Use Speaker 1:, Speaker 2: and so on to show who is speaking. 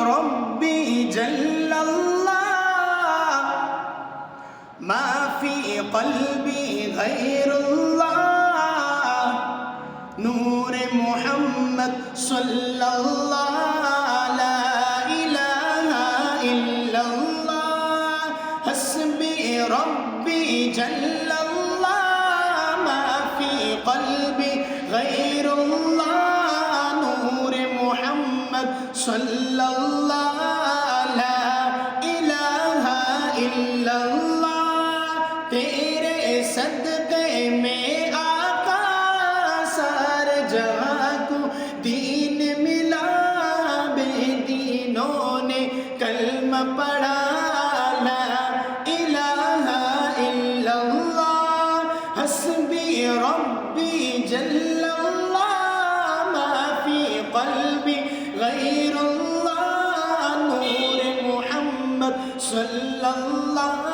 Speaker 1: ربي جل الله ما في قلبي غير الله نور محمد صلى الله لا إله إلا الله حسبي ربي جل الله ما في قلبي غير الله نور محمد صلى الله لا إله إلا الله तेरे सदक़े में आका सारे जहां को दीन मिला बेदीनों ने कलमा पढ़ा ला इलाहा इल्लल्लाह हस्बी रब्बी जल्लल्लाह मा फी क़ल्बी गैरुल्लाह नूर मुहम्मद सल्लल्लाह